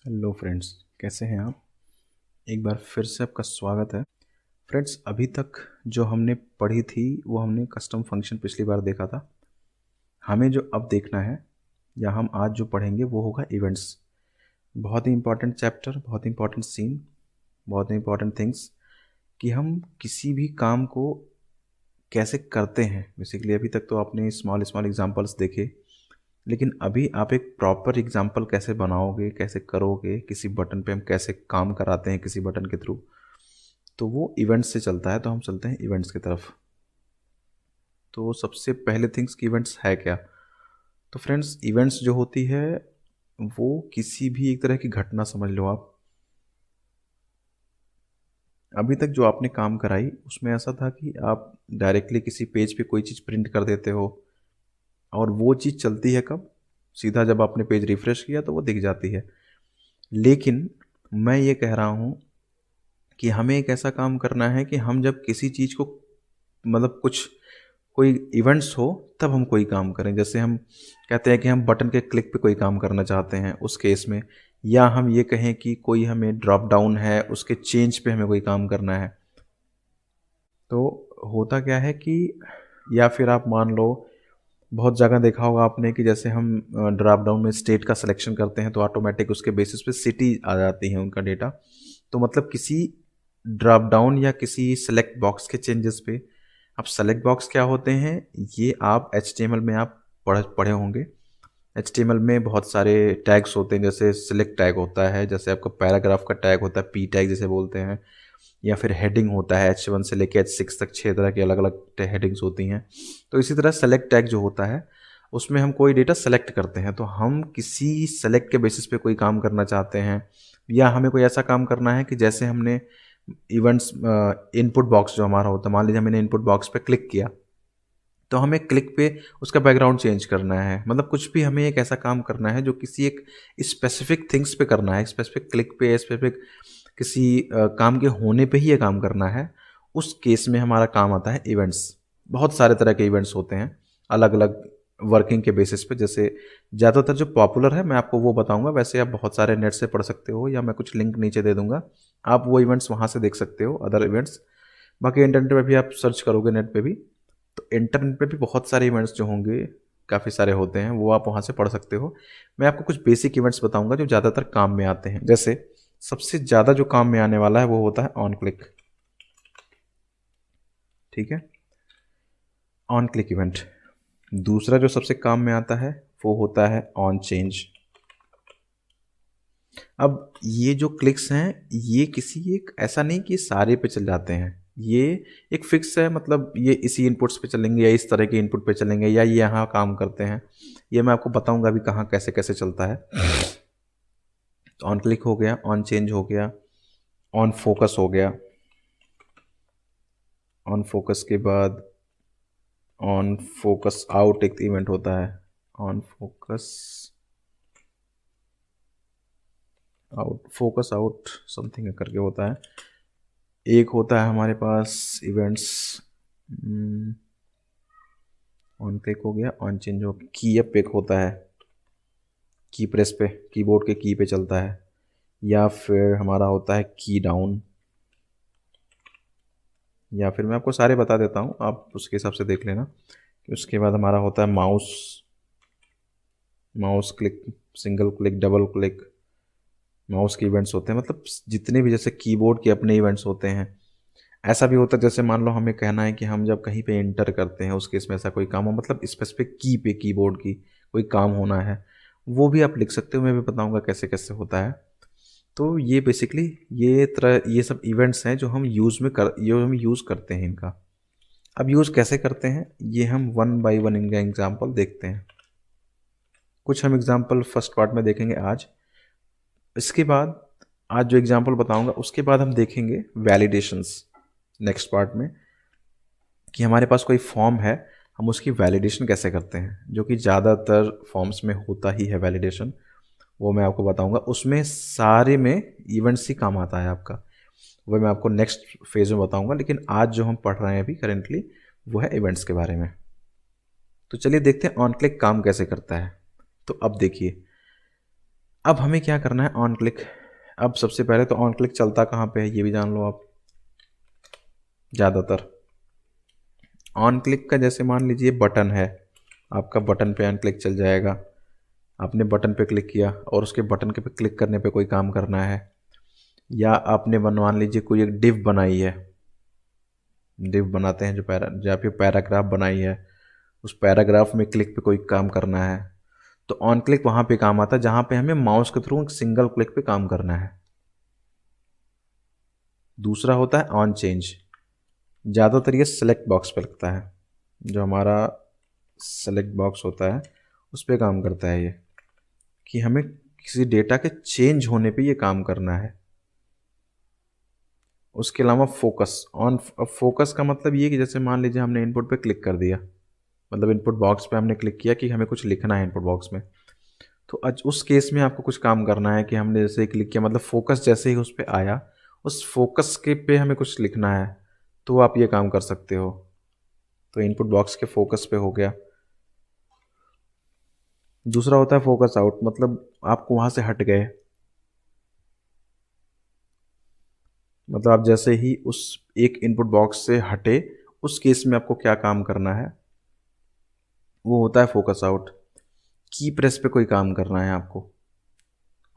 Hello friends, कैसे हैं आप। एक बार फिर से आपका स्वागत है। फ्रेंड्स, अभी तक जो हमने पढ़ी थी वो हमने कस्टम फंक्शन पिछली बार देखा था। हमें जो अब देखना है या हम आज जो पढ़ेंगे वो होगा इवेंट्स। बहुत ही इंपॉर्टेंट चैप्टर, बहुत ही इंपॉर्टेंट सीन, बहुत ही इंपॉर्टेंट थिंग्स कि हम किसी भी काम को कैसे करते हैं। बेसिकली अभी तक तो आपने स्मॉल स्मॉल एग्जांपल्स देखे, लेकिन अभी आप एक प्रॉपर एग्जाम्पल कैसे बनाओगे, कैसे करोगे, किसी बटन पे हम कैसे काम कराते हैं किसी बटन के थ्रू, तो वो इवेंट्स से चलता है। तो हम चलते हैं इवेंट्स की तरफ। तो सबसे पहले थिंग्स कि इवेंट्स है क्या। तो फ्रेंड्स, इवेंट्स जो होती है वो किसी भी एक तरह की घटना समझ लो आप। अभी तक जो आपने काम कराई उसमें ऐसा था कि आप डायरेक्टली किसी पेज पे कोई चीज़ प्रिंट कर देते हो और वो चीज़ चलती है कब, सीधा जब आपने पेज रिफ्रेश किया तो वो दिख जाती है। लेकिन मैं ये कह रहा हूँ कि हमें एक ऐसा काम करना है कि हम जब किसी चीज़ को मतलब कुछ कोई इवेंट्स हो तब हम कोई काम करें। जैसे हम कहते हैं कि हम बटन के क्लिक पे कोई काम करना चाहते हैं उस केस में, या हम ये कहें कि कोई हमें ड्रॉप डाउन है उसके चेंज पे हमें कोई काम करना है। तो होता क्या है कि, या फिर आप मान लो, बहुत जगह देखा होगा आपने कि जैसे हम ड्रॉप डाउन में स्टेट का सिलेक्शन करते हैं तो ऑटोमेटिक उसके बेसिस पे सिटी आ जाती है उनका डेटा। तो मतलब किसी ड्रॉप डाउन या किसी सेलेक्ट बॉक्स के चेंजेस पे, अब सेलेक्ट बॉक्स क्या होते हैं ये आप HTML में आप पढ़े होंगे। HTML में बहुत सारे टैग्स होते हैं, जैसे सिलेक्ट टैग होता है, जैसे आपका पैराग्राफ का टैग होता है पी टैग जिसे बोलते हैं, या फिर हेडिंग होता है H1 से लेके H6 तक 6 तरह की अलग अलग हेडिंग्स होती हैं। तो इसी तरह सेलेक्ट टैग जो होता है उसमें हम कोई डेटा सेलेक्ट करते हैं। तो हम किसी सेलेक्ट के बेसिस पे कोई काम करना चाहते हैं, या हमें कोई ऐसा काम करना है कि जैसे हमने इवेंट्स इनपुट बॉक्स जो हमारा होता है, मान लीजिए मैंने इनपुट बॉक्स पे क्लिक किया तो हमें क्लिक पे उसका बैकग्राउंड चेंज करना है। मतलब कुछ भी हमें एक ऐसा काम करना है जो किसी एक स्पेसिफिक थिंग्स पे करना है, स्पेसिफिक क्लिक पे, स्पेसिफिक किसी काम के होने पे ही ये काम करना है। उस केस में हमारा काम आता है इवेंट्स। बहुत सारे तरह के इवेंट्स होते हैं अलग अलग वर्किंग के बेसिस पे। जैसे ज़्यादातर जो पॉपुलर है मैं आपको वो बताऊंगा, वैसे आप बहुत सारे नेट से पढ़ सकते हो या मैं कुछ लिंक नीचे दे दूंगा, आप वो इवेंट्स वहाँ से देख सकते हो, अदर इवेंट्स। बाकी इंटरनेट पे भी आप सर्च करोगे नेट पे भी, तो इंटरनेट पे भी बहुत सारे इवेंट्स जो होंगे, काफ़ी सारे होते हैं, वो आप वहाँ से पढ़ सकते हो। मैं आपको कुछ बेसिक इवेंट्स बताऊंगा जो ज़्यादातर काम में आते हैं। जैसे सबसे ज़्यादा जो काम में आने वाला है वो होता है ऑन क्लिक। ठीक है, ऑन क्लिक इवेंट। दूसरा जो सबसे काम में आता है वो होता है ऑन चेंज। अब ये जो क्लिक्स हैं ये किसी एक ऐसा नहीं कि सारे पे चल जाते हैं, ये एक फिक्स है। मतलब ये इसी इनपुट्स पे चलेंगे या इस तरह के इनपुट पे चलेंगे या ये यहाँ काम करते हैं, ये मैं आपको बताऊंगा अभी कहाँ कैसे कैसे चलता है। तो ऑन क्लिक हो गया, ऑन चेंज हो गया, ऑन फोकस हो गया। ऑन फोकस के बाद ऑन फोकस आउट एक इवेंट होता है, on focus out, focus out something करके होता है। एक होता है हमारे पास इवेंट्स, ऑन क्लिक हो गया, ऑन चेंज हो गया, की अप एक होता है, की प्रेस पे, कीबोर्ड के की पे चलता है। या फिर हमारा होता है की डाउन, या फिर मैं आपको सारे बता देता हूँ, आप उसके हिसाब से देख लेना। उसके बाद हमारा होता है mouse, mouse click, single click, double click, mouse के इवेंट्स होते हैं। मतलब जितने भी जैसे कीबोर्ड के अपने इवेंट्स होते हैं। ऐसा भी होता है जैसे मान लो हमें कहना है कि हम जब कहीं पे एंटर करते हैं उस केस में ऐसा कोई काम हो, मतलब स्पेसिफिक की पे कीबोर्ड की कोई काम होना है, वो भी आप लिख सकते हो। मैं भी बताऊंगा कैसे कैसे होता है। तो ये बेसिकली ये सब इवेंट्स हैं जो हम यूज़ करते हैं इनका। अब यूज़ कैसे करते हैं ये हम वन बाय वन इनका एग्जाम्पल देखते हैं। कुछ हम एग्जाम्पल फर्स्ट पार्ट में देखेंगे आज। इसके बाद आज जो एग्जाम्पल बताऊंगा उसके बाद हम देखेंगे वैलिडेशंस नेक्स्ट पार्ट में, कि हमारे पास कोई फॉर्म है हम उसकी वैलिडेशन कैसे करते हैं, जो कि ज़्यादातर फॉर्म्स में होता ही है वैलिडेशन। वो मैं आपको बताऊंगा, उसमें सारे में इवेंट्स ही काम आता है आपका। वो मैं आपको नेक्स्ट फेज में बताऊंगा, लेकिन आज जो हम पढ़ रहे हैं अभी करेंटली वो है इवेंट्स के बारे में। तो चलिए देखते हैं ऑन क्लिक काम कैसे करता है। तो अब देखिए, अब हमें क्या करना है, ऑन क्लिक। अब सबसे पहले तो ऑन क्लिक चलता कहाँ पे है ये भी जान लो आप। ज़्यादातर ऑन क्लिक का जैसे मान लीजिए बटन है, आपका बटन पे ऑन क्लिक चल जाएगा। आपने बटन पे क्लिक किया और उसके बटन के पे क्लिक करने पे कोई काम करना है, या आपने मान लीजिए कोई एक डिव बनाई है, डिव बनाते हैं जो आप पैराग्राफ बनाई है, उस पैराग्राफ में क्लिक पे कोई काम करना है, तो ऑन क्लिक वहाँ पे काम आता है जहाँ पे हमें माउस के थ्रू सिंगल क्लिक पे काम करना है। दूसरा होता है ऑन चेंज, ज़्यादातर ये सेलेक्ट बॉक्स पे लगता है, जो हमारा सेलेक्ट बॉक्स होता है उस पर काम करता है ये, कि हमें किसी डेटा के चेंज होने पे ये काम करना है। उसके अलावा फोकस ऑन, फोकस का मतलब ये कि जैसे मान लीजिए हमने इनपुट पे क्लिक कर दिया, मतलब इनपुट बॉक्स पे हमने क्लिक किया कि हमें कुछ लिखना है इनपुट बॉक्स में, तो आज उस केस में आपको कुछ काम करना है कि हमने जैसे ही क्लिक किया, मतलब फोकस जैसे ही उस पर आया, उस फोकस के पे हमें कुछ लिखना है, तो आप ये काम कर सकते हो। तो इनपुट बॉक्स के फोकस पे हो गया। दूसरा होता है फोकस आउट, मतलब आपको वहाँ से हट गए, मतलब आप जैसे ही उस एक इनपुट बॉक्स से हटे, उस केस में आपको क्या काम करना है, वो होता है फोकस आउट। की प्रेस पे कोई काम करना है आपको,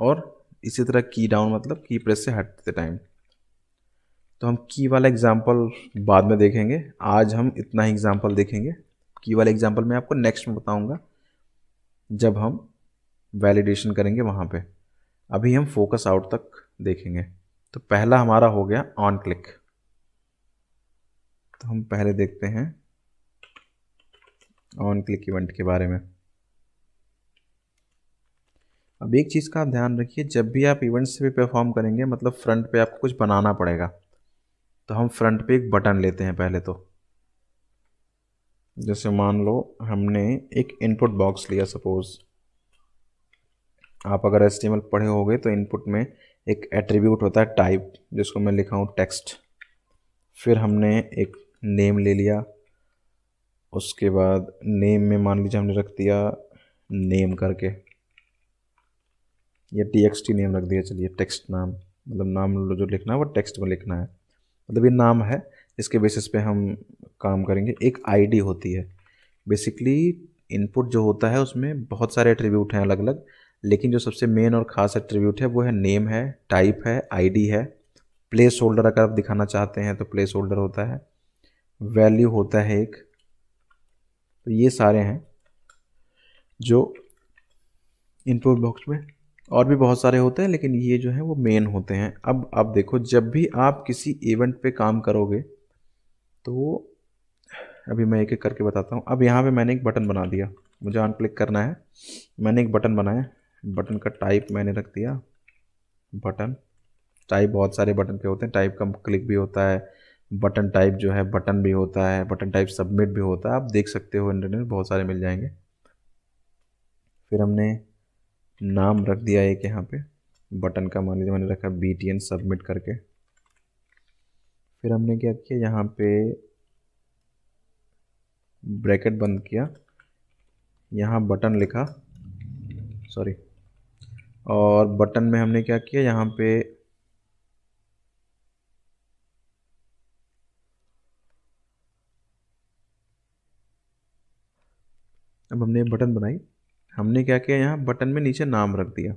और इसी तरह की डाउन मतलब की प्रेस से हटते टाइम। तो हम की वाला एग्जाम्पल बाद में देखेंगे, आज हम इतना ही एग्जाम्पल देखेंगे। की वाला एग्जाम्पल मैं आपको नेक्स्ट में बताऊंगा जब हम वैलिडेशन करेंगे वहाँ पे। अभी हम फोकस आउट तक देखेंगे। तो पहला हमारा हो गया ऑन क्लिक। तो हम पहले देखते हैं ऑन क्लिक इवेंट के बारे में। अब एक चीज़ का आप ध्यान रखिए, जब भी आप इवेंट्स पे परफॉर्म करेंगे मतलब फ्रंट पे आपको कुछ बनाना पड़ेगा। तो हम फ्रंट पे एक बटन लेते हैं पहले तो, जैसे मान लो हमने एक इनपुट बॉक्स लिया सपोज। आप अगर HTML पढ़े होगे तो इनपुट में एक एट्रीब्यूट होता है टाइप, जिसको मैं लिखा हूँ टेक्स्ट। फिर हमने एक नेम ले लिया, उसके बाद नेम में मान लीजिए हमने रख दिया नेम करके, या TXT नेम रख दिया, चलिए टेक्स्ट नाम, मतलब नाम जो लिखना है वो टेक्स्ट में लिखना है, मतलब ये नाम है, इसके बेसिस पे हम काम करेंगे। एक आईडी होती है, बेसिकली इनपुट जो होता है उसमें बहुत सारे एट्रीब्यूट हैं अलग अलग, लेकिन जो सबसे मेन और ख़ास एट्रीब्यूट है वो है नेम है, टाइप है, आईडी है, प्लेस होल्डर अगर आप दिखाना चाहते हैं तो प्लेस होल्डर होता है, वैल्यू होता है एक। तो ये सारे हैं जो इनपुट बॉक्स में, और भी बहुत सारे होते हैं लेकिन ये जो है वो मेन होते हैं। अब आप देखो, जब भी आप किसी इवेंट पे काम करोगे तो अभी मैं एक एक करके बताता हूँ। अब यहाँ पे मैंने एक बटन बना दिया, मुझे ऑन क्लिक करना है, मैंने एक बटन बनाया, बटन का टाइप मैंने रख दिया बटन। टाइप बहुत सारे बटन के होते हैं, टाइप का क्लिक भी होता है, बटन टाइप जो है बटन भी होता है, बटन टाइप सबमिट भी होता है, आप देख सकते हो इंटरनेट में बहुत सारे मिल जाएंगे। फिर हमने नाम रख दिया एक यहाँ पे बटन का, मान लीजिए मैंने रखा BTN सबमिट करके। फिर हमने क्या किया, यहाँ पे ब्रैकेट बंद किया, यहाँ बटन लिखा, सॉरी, और बटन में हमने क्या किया, यहाँ पे अब हमने बटन बनाई, हमने क्या किया, यहाँ बटन में नीचे नाम रख दिया।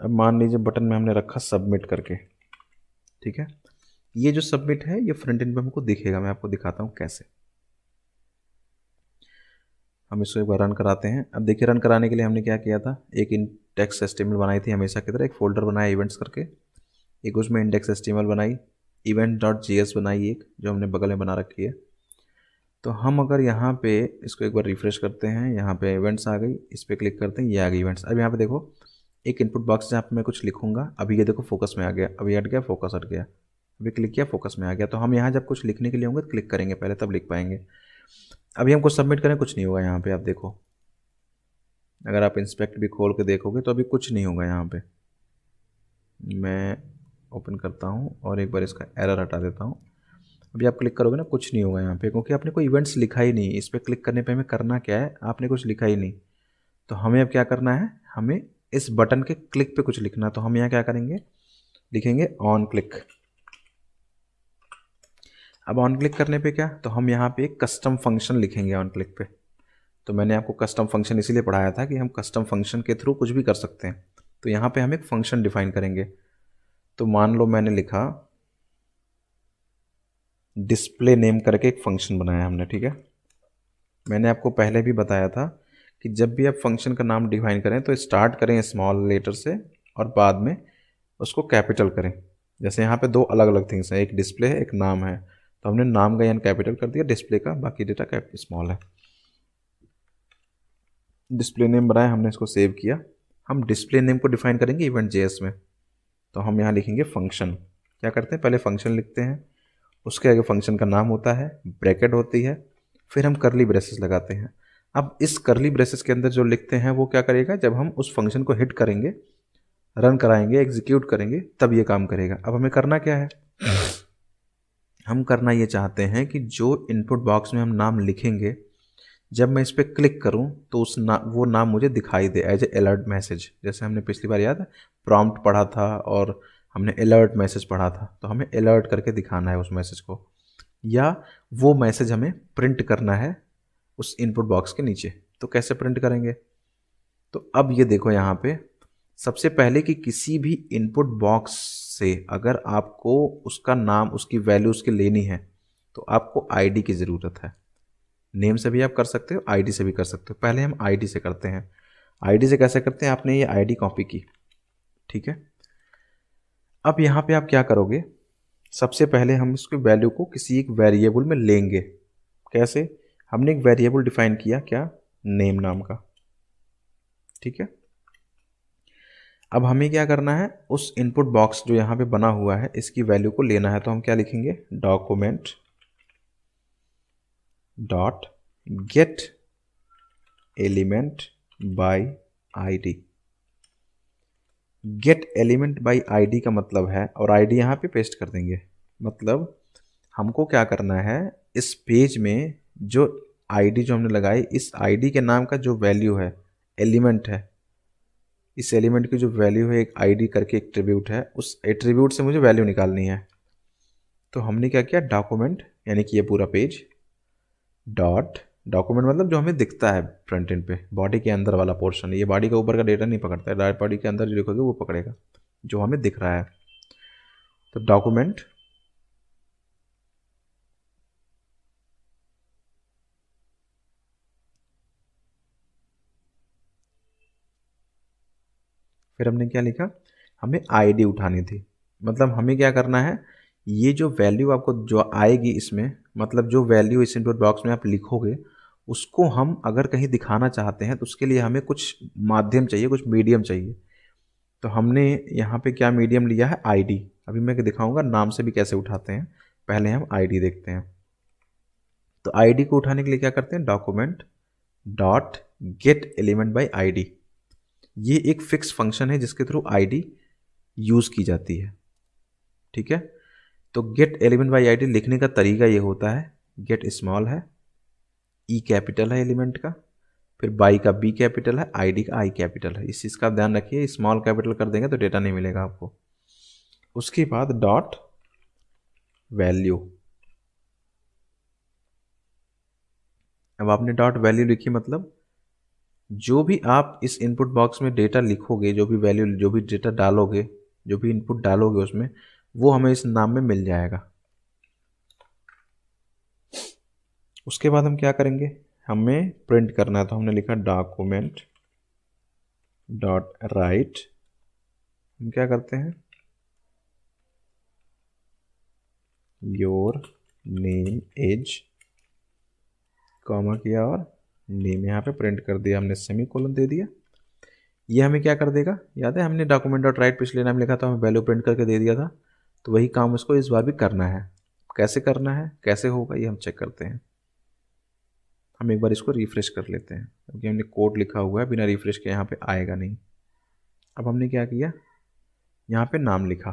अब मान लीजिए बटन में हमने रखा सबमिट करके, ठीक है। ये जो सबमिट है ये फ्रंट एंड पे हमको दिखेगा, मैं आपको दिखाता हूँ कैसे। हम इसको एक बार रन कराते हैं। अब देखिए रन कराने के लिए हमने क्या किया था, एक इंडेक्स HTML बनाई थी हमेशा की तरह, एक फोल्डर बनाया इवेंट्स करके, एक उसमें इंडेक्स HTML बनाई, event.js बनाई एक जो हमने बगल में बना रखी है। तो हम अगर यहाँ पे इसको एक बार रिफ्रेश करते हैं, यहाँ पे इवेंट्स आ गई, इस पर क्लिक करते हैं, ये आ गई इवेंट्स। अब यहाँ पे देखो एक इनपुट बॉक्स जहाँ पे मैं कुछ लिखूंगा, अभी ये देखो फोकस में आ गया, अभी हट गया, फोकस हट गया, अभी क्लिक किया फोकस में आ गया। तो हम यहाँ जब कुछ लिखने के लिए होंगे तो क्लिक करेंगे पहले, तब लिख पाएंगे। अभी हम कुछ सबमिट करें, कुछ नहीं होगा यहाँ पे, आप देखो अगर आप इंस्पेक्ट भी खोल के देखोगे तो अभी कुछ नहीं होगा यहाँ पे। मैं ओपन करता हूँ और एक बार इसका एरर हटा देता हूँ। अभी आप क्लिक करोगे ना, कुछ नहीं होगा यहाँ पे, क्योंकि आपने कोई इवेंट्स लिखा ही नहीं। इस पर क्लिक करने पे हमें करना क्या है, आपने कुछ लिखा ही नहीं। तो हमें अब क्या करना है, हमें इस बटन के क्लिक पे कुछ लिखना, तो हम यहाँ क्या करेंगे, लिखेंगे ऑन क्लिक। अब ऑन क्लिक करने पे क्या, तो हम यहाँ पे एक कस्टम फंक्शन लिखेंगे ऑन क्लिक पे। तो मैंने आपको कस्टम फंक्शन इसीलिए पढ़ाया था कि हम कस्टम फंक्शन के थ्रू कुछ भी कर सकते हैं। तो यहाँ पे हम एक फंक्शन डिफाइन करेंगे। तो मान लो मैंने लिखा डिस्प्ले नेम करके एक फंक्शन बनाया हमने, ठीक है। मैंने आपको पहले भी बताया था कि जब भी आप फंक्शन का नाम डिफाइन करें तो स्टार्ट करें स्मॉल लेटर से और बाद में उसको कैपिटल करें। जैसे यहाँ पे दो अलग अलग थिंग्स हैं, एक डिस्प्ले है, एक नाम है। तो हमने नाम का यानी कैपिटल कर दिया, डिस्प्ले का बाकी डेटा स्मॉल है। डिस्प्ले नेम बनाया हमने, इसको सेव किया। हम डिस्प्ले नेम को डिफाइन करेंगे इवेंट जेएस में। तो हम यहाँ लिखेंगे फंक्शन। क्या करते हैं, पहले फंक्शन लिखते हैं, उसके आगे फंक्शन का नाम होता है, ब्रैकेट होती है, फिर हम करली ब्रेसेस लगाते हैं। अब इस करली ब्रेसेस के अंदर जो लिखते हैं वो क्या करेगा, जब हम उस फंक्शन को हिट करेंगे, रन कराएंगे, एग्जीक्यूट करेंगे, तब ये काम करेगा। अब हमें करना क्या है, हम करना ये चाहते हैं कि जो इनपुट बॉक्स में हम नाम लिखेंगे, जब मैं इस पर क्लिक करूं तो वो नाम मुझे दिखाई दे एज ए अलर्ट मैसेज। जैसे हमने पिछली बार याद है प्रॉम्प्ट पढ़ा था और हमने अलर्ट मैसेज पढ़ा था, तो हमें अलर्ट करके दिखाना है उस मैसेज को, या वो मैसेज हमें प्रिंट करना है उस इनपुट बॉक्स के नीचे। तो कैसे प्रिंट करेंगे, तो अब ये देखो यहाँ पे सबसे पहले कि किसी भी इनपुट बॉक्स से अगर आपको उसका नाम, उसकी वैल्यू उसके लेनी है तो आपको आईडी की ज़रूरत है। नेम से भी आप कर सकते हो, आईडी से भी कर सकते हो। पहले हम आईडी से करते हैं। आईडी से कैसे करते हैं, आपने ये आईडी कॉपी की, ठीक है। अब यहाँ पे आप क्या करोगे, सबसे पहले हम इसकी वैल्यू को किसी एक वेरिएबल में लेंगे। कैसे, हमने एक वेरिएबल डिफाइन किया, क्या, नेम नाम का, ठीक है। अब हमें क्या करना है, उस इनपुट बॉक्स जो यहाँ पे बना हुआ है इसकी वैल्यू को लेना है। तो हम क्या लिखेंगे, document dot get element by ID. Gate element by ID का मतलब है, और आईडी यहाँ पे पेस्ट कर देंगे। मतलब हमको क्या करना है, इस पेज में जो आईडी जो हमने लगाई, इस आईडी के नाम का जो वैल्यू है, एलिमेंट है, इस एलिमेंट की जो वैल्यू है, एक आईडी करके एक एट्रीब्यूट है, उस एट्रीब्यूट से मुझे वैल्यू निकालनी है। तो हमने क्या किया, डॉक्यूमेंट यानी कि ये पूरा पेज डॉट, डॉक्यूमेंट मतलब जो हमें दिखता है फ्रंट एंड पे, बॉडी के अंदर वाला पोर्शन, ये बॉडी का ऊपर का डेटा नहीं पकड़ता है, डायरेक्ट बॉडी के अंदर जो लिखोगे वो पकड़ेगा जो हमें दिख रहा है। तो डॉक्यूमेंट फिर हमने क्या लिखा, हमें आईडी उठानी थी। मतलब हमें क्या करना है, ये जो वैल्यू आपको जो आएगी इसमें, मतलब जो वैल्यू इस इनपुट बॉक्स में आप लिखोगे, उसको हम अगर कहीं दिखाना चाहते हैं तो उसके लिए हमें कुछ माध्यम चाहिए, कुछ मीडियम चाहिए। तो हमने यहाँ पे क्या मीडियम लिया है, आईडी। अभी मैं दिखाऊंगा नाम से भी कैसे उठाते हैं, पहले हम आईडी देखते हैं। तो आईडी को उठाने के लिए क्या करते हैं, document dot get element by ID. ये एक फिक्स फंक्शन है जिसके थ्रू आईडी यूज़ की जाती है, ठीक है। तो गेट एलिमेंट बाय आईडी लिखने का तरीका ये होता है, गेट स्मॉल है, ई कैपिटल है एलिमेंट का, फिर बाई का बी कैपिटल है, आईडी का आई कैपिटल है। इस चीज़ का ध्यान रखिए, स्मॉल कैपिटल कर देंगे तो डेटा नहीं मिलेगा आपको। उसके बाद डॉट वैल्यू। अब आपने डॉट वैल्यू लिखी, मतलब जो भी आप इस इनपुट बॉक्स में डेटा लिखोगे, जो भी वैल्यू, जो भी डेटा डालोगे, जो भी इनपुट डालोगे उसमें, वो हमें इस नाम में मिल जाएगा। उसके बाद हम क्या करेंगे, हमें प्रिंट करना है। तो हमने लिखा डॉक्यूमेंट डॉट राइट। हम क्या करते हैं, योर नेम इज, कॉमा किया और नेम यहाँ पे प्रिंट कर दिया हमने, सेमीकोलन दे दिया। ये हमें क्या कर देगा, याद है हमने डॉक्यूमेंट डॉट राइट पिछले नाम लिखा था, हमें वैल्यू प्रिंट करके दे दिया था। तो वही काम इसको इस बार भी करना है। कैसे करना है, कैसे होगा, ये हम चेक करते हैं। हम एक बार इसको रिफ्रेश कर लेते हैं, क्योंकि हमने कोड लिखा हुआ है, बिना रिफ्रेश के यहाँ पे आएगा नहीं। अब हमने क्या किया, यहाँ पे नाम लिखा।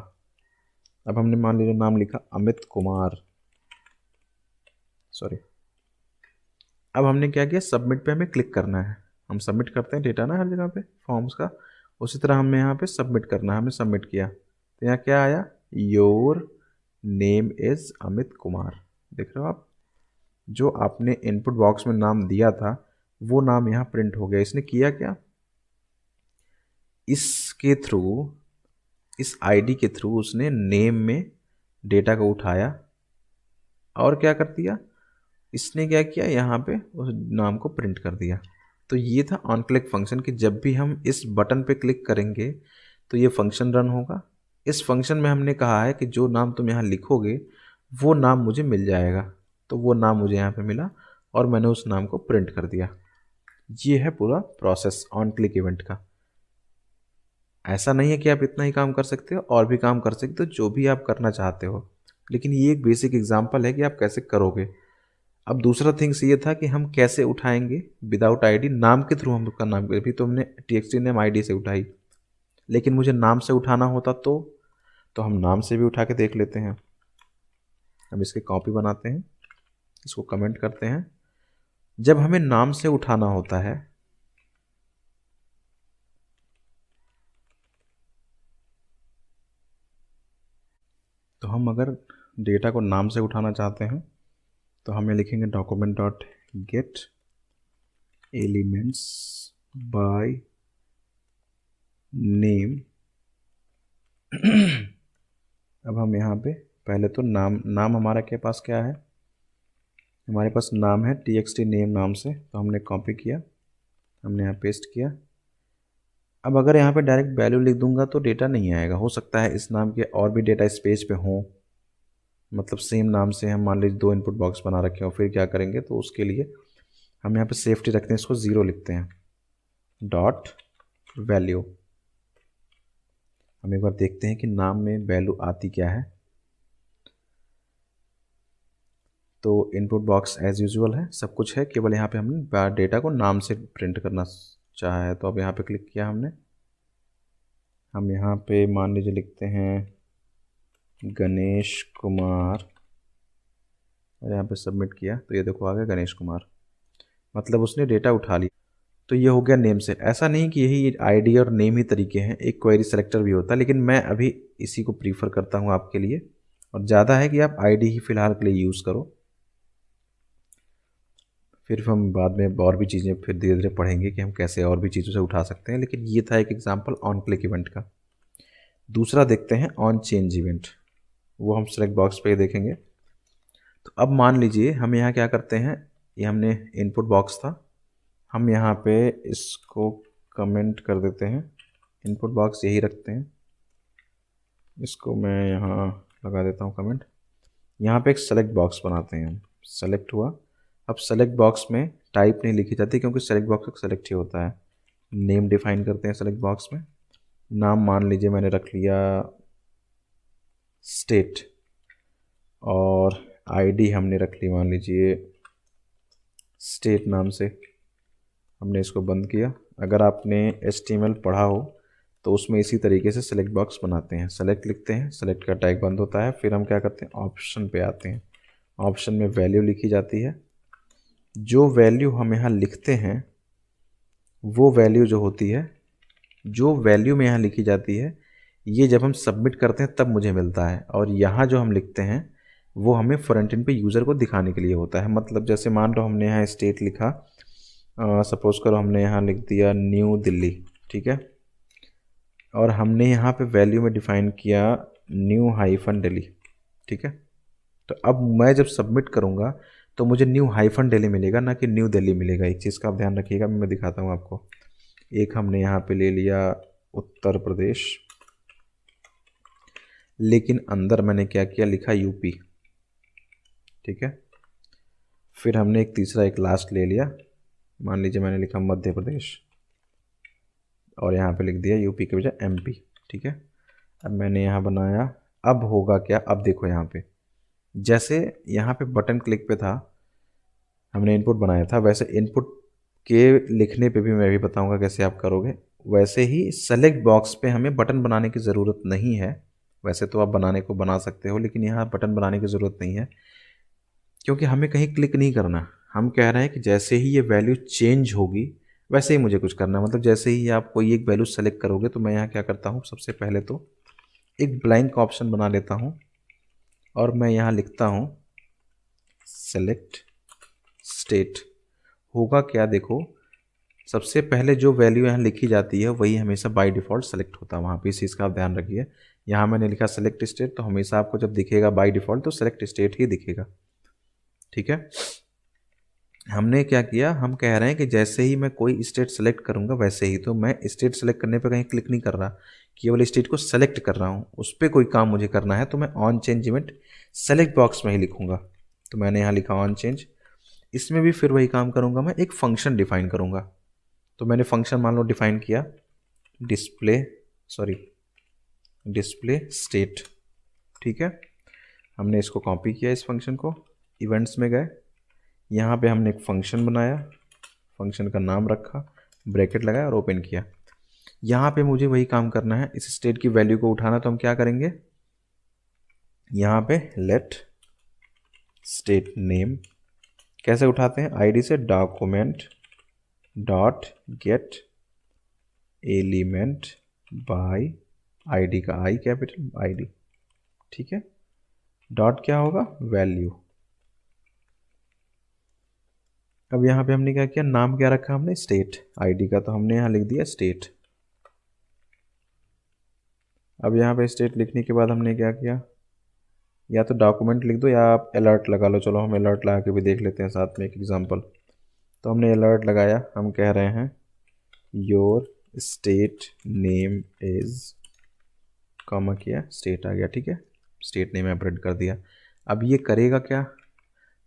अब हमने मान लीजिए नाम लिखा अमित कुमार, सॉरी। अब हमने क्या किया, सबमिट पे हमें क्लिक करना है। हम सबमिट करते हैं डेटा ना हर जगह पे फॉर्म्स का, उसी तरह हमें यहाँ पे सबमिट करना है, हमने सबमिट किया तो यहाँ क्या आया, your name is Amit Kumar. देख रहे हो आप, जो आपने इनपुट बॉक्स में नाम दिया था वो नाम यहाँ प्रिंट हो गया। इसने किया क्या, इसके थ्रू, इस आईडी के थ्रू उसने नेम में डेटा को उठाया और क्या कर दिया, इसने क्या किया, यहाँ पे उस नाम को प्रिंट कर दिया। तो ये था ऑन क्लिक फंक्शन कि जब भी हम इस बटन पे क्लिक करेंगे तो ये फंक्शन रन होगा। इस फंक्शन में हमने कहा है कि जो नाम तुम यहाँ लिखोगे वो नाम मुझे मिल जाएगा, तो वो नाम मुझे यहाँ पे मिला और मैंने उस नाम को प्रिंट कर दिया। ये है पूरा प्रोसेस ऑन क्लिक इवेंट का। ऐसा नहीं है कि आप इतना ही काम कर सकते हो, और भी काम कर सकते हो जो भी आप करना चाहते हो, लेकिन ये एक बेसिक एग्जांपल है कि आप कैसे करोगे। अब दूसरा थिंग्स ये था कि हम कैसे उठाएंगे विदाउट आईडी, नाम के थ्रू हम उसका नाम, अभी तो हमने txt नेम आईडी से उठाई, लेकिन मुझे नाम से उठाना होता तो हम नाम से भी उठा के देख लेते हैं। हम इसकी कॉपी बनाते हैं, इसको कमेंट करते हैं। जब हमें नाम से उठाना होता है तो हम अगर डेटा को नाम से उठाना चाहते हैं तो हमें लिखेंगे document dot gate elements by name. अब हम यहाँ पे पहले तो नाम हमारा के पास क्या है, हमारे पास नाम है txt नेम नाम से, तो हमने कॉपी किया, हमने यहाँ पेस्ट किया। अब अगर यहाँ पे डायरेक्ट वैल्यू लिख दूंगा तो डेटा नहीं आएगा। हो सकता है इस नाम के और भी डेटा इस पेज पे हों, मतलब सेम नाम से हम मान लीजिए 2 इनपुट बॉक्स बना रखे हो, फिर क्या करेंगे, तो उसके लिए हम यहाँ पे सेफ्टी रखते हैं, इसको 0 लिखते हैं, डॉट वैल्यू। हम एक बार देखते हैं कि नाम में वैल्यू आती क्या है। तो इनपुट बॉक्स एज यूजुअल है, सब कुछ है, केवल यहाँ पे हमने डेटा को नाम से प्रिंट करना चाहा है। तो अब यहाँ पे क्लिक किया हमने, हम यहाँ पे मान लीजिए लिखते हैं गणेश कुमार और यहाँ पे सबमिट किया तो ये देखो आ गया गणेश कुमार, मतलब उसने डेटा उठा लिया। तो ये हो गया नेम से। ऐसा नहीं कि यही आईडी और नेम ही तरीके हैं, एक क्वेरी सेलेक्टर भी होता है, लेकिन मैं अभी इसी को प्रीफर करता हूँ आपके लिए, और ज़्यादा है कि आप आईडी ही फ़िलहाल के लिए यूज़ करो। फिर हम बाद में और भी चीज़ें फिर धीरे धीरे पढ़ेंगे कि हम कैसे और भी चीज़ों से उठा सकते हैं, लेकिन ये था एक एग्जांपल ऑन क्लिक इवेंट का। दूसरा देखते हैं ऑन चेंज इवेंट, वो हम सेलेक्ट बॉक्स पे देखेंगे। तो अब मान लीजिए हम यहाँ क्या करते हैं, ये हमने इनपुट बॉक्स था, हम यहाँ पे इसको कमेंट कर देते हैं, इनपुट बॉक्स यही रखते हैं, इसको मैं यहाँ लगा देता हूँ कमेंट। यहाँ पे एक सेलेक्ट बॉक्स बनाते हैं हम, सेलेक्ट हुआ। अब सेलेक्ट बॉक्स में टाइप नहीं लिखी जाती क्योंकि सेलेक्ट बॉक्स एक सेलेक्ट ही होता है। नेम डिफाइन करते हैं सेलेक्ट बॉक्स में, नाम मान लीजिए मैंने रख लिया स्टेट, और आईडी हमने रख ली मान लीजिए स्टेट नाम से, हमने इसको बंद किया। अगर आपने HTML पढ़ा हो तो उसमें इसी तरीके से सेलेक्ट बॉक्स बनाते हैं, सेलेक्ट लिखते हैं, सेलेक्ट का टैग बंद होता है, फिर हम क्या करते हैं ऑप्शन पे आते हैं, ऑप्शन में वैल्यू लिखी जाती है। जो वैल्यू हम यहाँ लिखते हैं वो वैल्यू जो होती है, जो वैल्यू में यहाँ लिखी जाती है, ये जब हम सबमिट करते हैं तब मुझे मिलता है, और यहाँ जो हम लिखते हैं वो हमें फ्रंट एंड पे यूज़र को दिखाने के लिए होता है। मतलब जैसे मान लो हमने यहाँ स्टेट लिखा, सपोज करो हमने यहाँ लिख दिया न्यू दिल्ली, ठीक है, और हमने यहाँ पे वैल्यू में डिफ़ाइन किया न्यू हाइफन दिल्ली, ठीक है। तो अब मैं जब सबमिट करूँगा तो मुझे न्यू हाइफन दिल्ली मिलेगा, ना कि न्यू दिल्ली मिलेगा। एक चीज़ का आप ध्यान रखिएगा, मैं दिखाता हूँ आपको। एक हमने यहाँ पे ले लिया उत्तर प्रदेश, लेकिन अंदर मैंने क्या किया, लिखा यूपी, ठीक है। फिर हमने एक तीसरा एक लास्ट ले लिया, मान लीजिए मैंने लिखा मध्य प्रदेश, और यहाँ पे लिख दिया यूपी के बजाय MP, ठीक है। अब मैंने यहाँ बनाया, अब होगा क्या, अब देखो यहाँ पे जैसे यहाँ पे बटन क्लिक पे था, हमने इनपुट बनाया था, वैसे इनपुट के लिखने पे भी मैं भी बताऊंगा कैसे आप करोगे। वैसे ही सेलेक्ट बॉक्स पे हमें बटन बनाने की ज़रूरत नहीं है, वैसे तो आप बनाने को बना सकते हो, लेकिन यहाँ बटन बनाने की ज़रूरत नहीं है क्योंकि हमें कहीं क्लिक नहीं करना। हम कह रहे हैं कि जैसे ही ये वैल्यू चेंज होगी वैसे ही मुझे कुछ करना है, मतलब जैसे ही आप कोई एक वैल्यू सेलेक्ट करोगे तो मैं यहाँ क्या करता हूँ, सबसे पहले तो एक ब्लैंक ऑप्शन बना लेता हूँ और मैं यहाँ लिखता हूँ सेलेक्ट स्टेट। होगा क्या देखो, सबसे पहले जो वैल्यू यहाँ लिखी जाती है वही हमेशा बाय डिफ़ॉल्ट सेलेक्ट होता है वहाँ पे, इस चीज़ का आप ध्यान रखिए। यहाँ मैंने लिखा सेलेक्ट स्टेट, तो हमेशा आपको जब दिखेगा बाय डिफ़ॉल्ट तो सेलेक्ट स्टेट ही दिखेगा, ठीक है। हमने क्या किया, हम कह रहे हैं कि जैसे ही मैं कोई स्टेट सेलेक्ट करूँगा वैसे ही, तो मैं स्टेट सेलेक्ट करने पे कहीं क्लिक नहीं कर रहा, केवल स्टेट को सेलेक्ट कर रहा हूँ, उस पर कोई काम मुझे करना है तो मैं on change event select box में ही लिखूँगा। तो मैंने यहाँ लिखा ऑन चेंज। इसमें भी फिर वही काम करूँगा, मैं एक फंक्शन डिफाइन करूँगा। तो मैंने फंक्शन मान लो डिफाइन किया डिस्प्ले स्टेट, ठीक है। हमने इसको कॉपी किया, इस फंक्शन को इवेंट्स में गए, यहाँ पे हमने एक फंक्शन बनाया, फंक्शन का नाम रखा, ब्रैकेट लगाया और ओपन किया। यहाँ पे मुझे वही काम करना है, इस स्टेट की वैल्यू को उठाना, तो हम क्या करेंगे, यहाँ पे लेट स्टेट नेम, कैसे उठाते हैं, आईडी से document dot get element by ID का आई कैपिटल आईडी, ठीक है। डॉट क्या होगा, वैल्यू। अब यहाँ पे हमने क्या किया, नाम क्या रखा हमने, स्टेट आईडी का, तो हमने यहाँ लिख दिया स्टेट। अब यहाँ पे स्टेट लिखने के बाद हमने क्या किया, या तो डॉक्यूमेंट लिख दो या आप अलर्ट लगा लो, चलो हम अलर्ट लगा के भी देख लेते हैं साथ में एक एग्जांपल। तो हमने अलर्ट लगाया, हम कह रहे हैं your state name is, comma किया, स्टेट आ गया, ठीक है, स्टेट नेम प्रिंट कर दिया। अब ये करेगा क्या,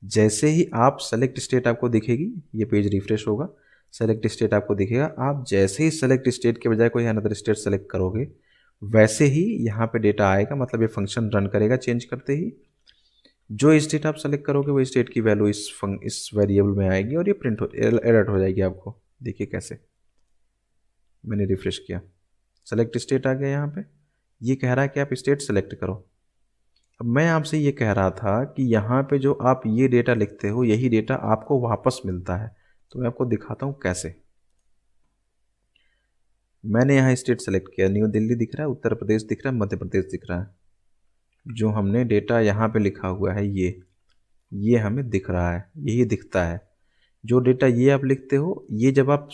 जैसे ही आप सेलेक्ट स्टेट आपको दिखेगी, ये पेज रिफ्रेश होगा, सेलेक्ट स्टेट आपको दिखेगा, आप जैसे ही सेलेक्ट स्टेट के बजाय कोई अनदर स्टेट सेलेक्ट करोगे वैसे ही यहाँ पे डेटा आएगा, मतलब ये फंक्शन रन करेगा चेंज करते ही। जो स्टेट आप सेलेक्ट करोगे वो स्टेट की वैल्यू इस वेरिएबल में आएगी और ये प्रिंट हो अलर्ट हो जाएगी आपको। देखिए कैसे, मैंने रिफ्रेश किया, सेलेक्ट स्टेट आ गया, यहाँ पे ये कह रहा है कि आप स्टेट सेलेक्ट करो। अब मैं आपसे ये कह रहा था कि यहाँ पे जो आप ये डेटा लिखते हो यही डेटा आपको वापस मिलता है, तो मैं आपको दिखाता हूँ कैसे। मैंने यहाँ स्टेट सेलेक्ट किया, न्यू दिल्ली दिख रहा है, उत्तर प्रदेश दिख रहा है, मध्य प्रदेश दिख रहा है। जो हमने डेटा यहाँ पे लिखा हुआ है ये हमें दिख रहा है, यही दिखता है। जो डेटा ये आप लिखते हो ये जब आप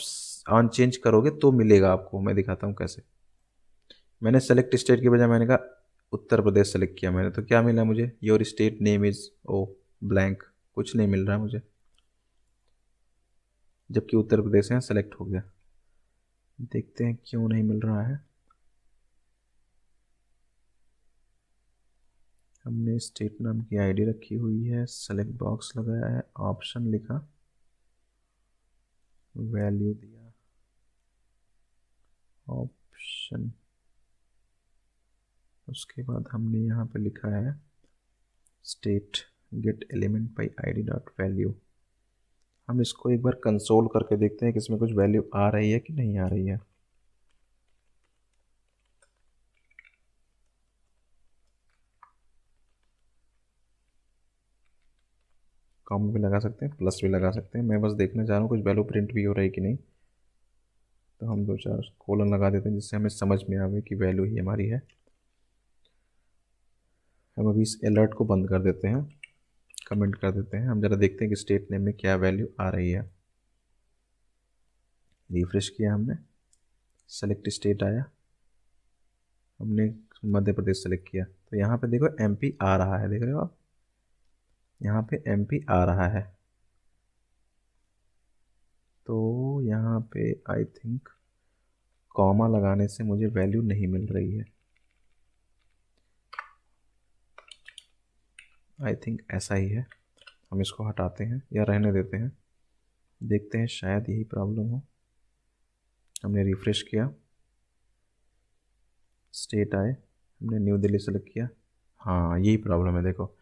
ऑन चेंज करोगे तो मिलेगा आपको। मैं दिखाता हूँ कैसे। मैंने सेलेक्ट स्टेट के बजाय मैंने कहा उत्तर प्रदेश सेलेक्ट किया मैंने, तो क्या मिला मुझे, your state name is O blank, कुछ नहीं मिल रहा मुझे, जबकि उत्तर प्रदेश यहाँ सेलेक्ट हो गया। देखते हैं क्यों नहीं मिल रहा है। हमने स्टेट नाम की आईडी रखी हुई है, सेलेक्ट बॉक्स लगाया है, ऑप्शन लिखा, वैल्यू दिया, ऑप्शन, उसके बाद हमने यहाँ पे लिखा है state gate element by ID dot value. हम इसको एक बार कंसोल करके देखते हैं कि इसमें कुछ वैल्यू आ रही है कि नहीं आ रही है। कॉमा भी लगा सकते हैं, प्लस भी लगा सकते हैं, मैं बस देखना चाह रहा हूँ कुछ वैल्यू प्रिंट भी हो रही है कि नहीं। तो हम 2-4 कोलन लगा देते हैं जिससे हमें समझ में आवे कि वैल्यू ही हमारी है। हम अभी इस अलर्ट को बंद कर देते हैं, कमेंट कर देते हैं, हम ज़रा देखते हैं कि स्टेट नेम में क्या वैल्यू आ रही है। रिफ्रेश किया हमने, सेलेक्ट स्टेट आया, हमने मध्य प्रदेश सेलेक्ट किया, तो यहाँ पे देखो एमपी आ रहा है, देख रहे हो आप, यहाँ पे एमपी आ रहा है। तो यहाँ पे आई थिंक कॉमा लगाने से मुझे वैल्यू नहीं मिल रही है, आई थिंक ऐसा ही है। हम इसको हटाते हैं या रहने देते हैं, देखते हैं शायद यही प्रॉब्लम हो। हमने रिफ्रेश किया, स्टेट आए, हमने न्यू दिल्ली सेलेक्ट किया, हाँ यही प्रॉब्लम है। देखो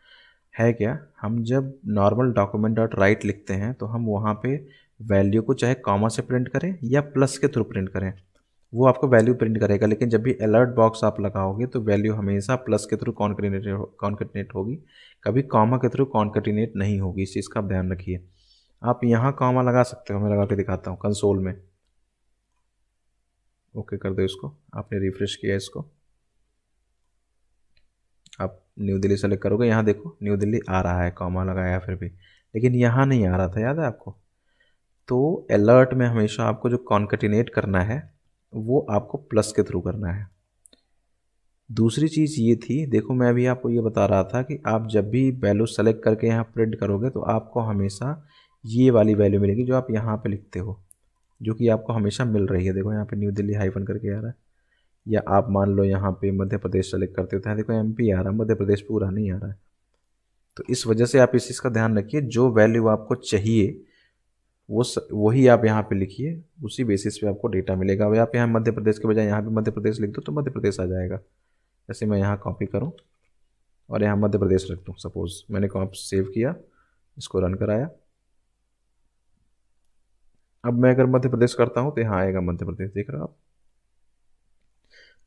है क्या, हम जब नॉर्मल डॉक्यूमेंट डॉट राइट लिखते हैं तो हम वहाँ पे वैल्यू को चाहे कॉमा से प्रिंट करें या प्लस के थ्रू प्रिंट करें, वो आपको वैल्यू प्रिंट करेगा। लेकिन जब भी अलर्ट बॉक्स आप लगाओगे तो वैल्यू हमेशा प्लस के थ्रू कॉन्केटिनेट होगी, कभी कॉमा के थ्रू कॉन्केटिनेट नहीं होगी। इस चीज़ का आप ध्यान रखिए। आप यहाँ कॉमा लगा सकते हो, मैं लगा के दिखाता हूँ कंसोल में। ओके कर दो इसको। आपने रिफ्रेश किया इसको, आप न्यू दिल्ली सेलेक्ट करोगे, यहाँ देखो न्यू दिल्ली आ रहा है, कॉमा लगाया फिर भी, लेकिन यहाँ नहीं आ रहा था, याद है आपको। तो अलर्ट में हमेशा आपको जो कॉन्कैटिनेट करना है वो आपको प्लस के थ्रू करना है। दूसरी चीज़ ये थी, देखो मैं अभी आपको ये बता रहा था कि आप जब भी वैल्यू सेलेक्ट करके यहाँ प्रिंट करोगे तो आपको हमेशा ये वाली वैल्यू मिलेगी जो आप यहाँ पे लिखते हो, जो कि आपको हमेशा मिल रही है। देखो यहाँ पे न्यू दिल्ली हाइफन करके आ रहा है, या आप मान लो यहाँ पे मध्य प्रदेश सेलेक्ट करते हो तो यहाँ देखो एमपी आ रहा है, मध्य प्रदेश पूरा नहीं आ रहा है। तो इस वजह से आप इस चीज़ का ध्यान रखिए, जो वैल्यू आपको चाहिए वही आप यहाँ पे लिखिए, उसी बेसिस पे आपको डेटा मिलेगा। अब आप यहाँ मध्य प्रदेश के बजाय यहाँ पे मध्य प्रदेश लिख दो तो मध्य प्रदेश आ जाएगा। जैसे मैं यहाँ कॉपी करूँ और यहाँ मध्य प्रदेश रख दूँ, सपोज़ मैंने कॉपी सेव किया, इसको रन कराया, अब मैं अगर मध्य प्रदेश करता हूँ तो यहाँ आएगा मध्य प्रदेश, देख रहे हो आप।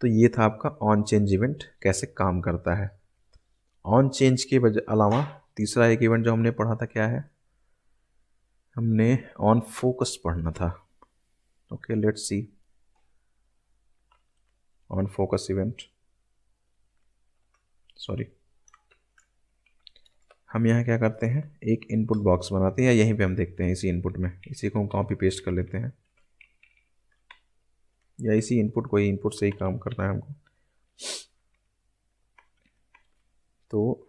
तो ये था आपका ऑन चेंज इवेंट कैसे काम करता है। ऑन चेंज के अलावा तीसरा एक इवेंट जो हमने पढ़ा था क्या है, हमने ऑन फोकस पढ़ना था। Okay let's see on focus event, sorry, हम यहाँ क्या करते हैं, एक इनपुट बॉक्स बनाते हैं, या यहीं पे हम देखते हैं इसी इनपुट में, इसी को हम कॉपी पेस्ट कर लेते हैं, या इसी इनपुट को ही इनपुट से ही काम करना है हमको। तो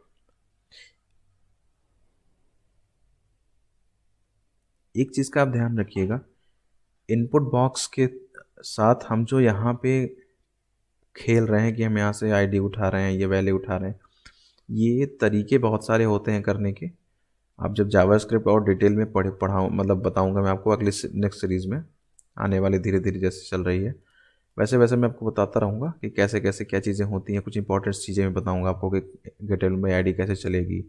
एक चीज़ का आप ध्यान रखिएगा, इनपुट बॉक्स के साथ हम जो यहाँ पे खेल रहे हैं कि हम यहाँ से आईडी उठा रहे हैं, ये वैल्यू उठा रहे हैं, ये तरीके बहुत सारे होते हैं करने के। आप जब जावास्क्रिप्ट और डिटेल में पढ़ाऊँ मतलब बताऊँगा मैं आपको अगली नेक्स्ट सीरीज़ में आने वाली, धीरे धीरे जैसे चल रही है वैसे वैसे मैं आपको बताता रहूँगा कि कैसे कैसे क्या चीज़ें होती हैं। कुछ इंपॉर्टेंट चीज़ें मैं बताऊँगा आपको कि गेटल में आईडी कैसे चलेगी,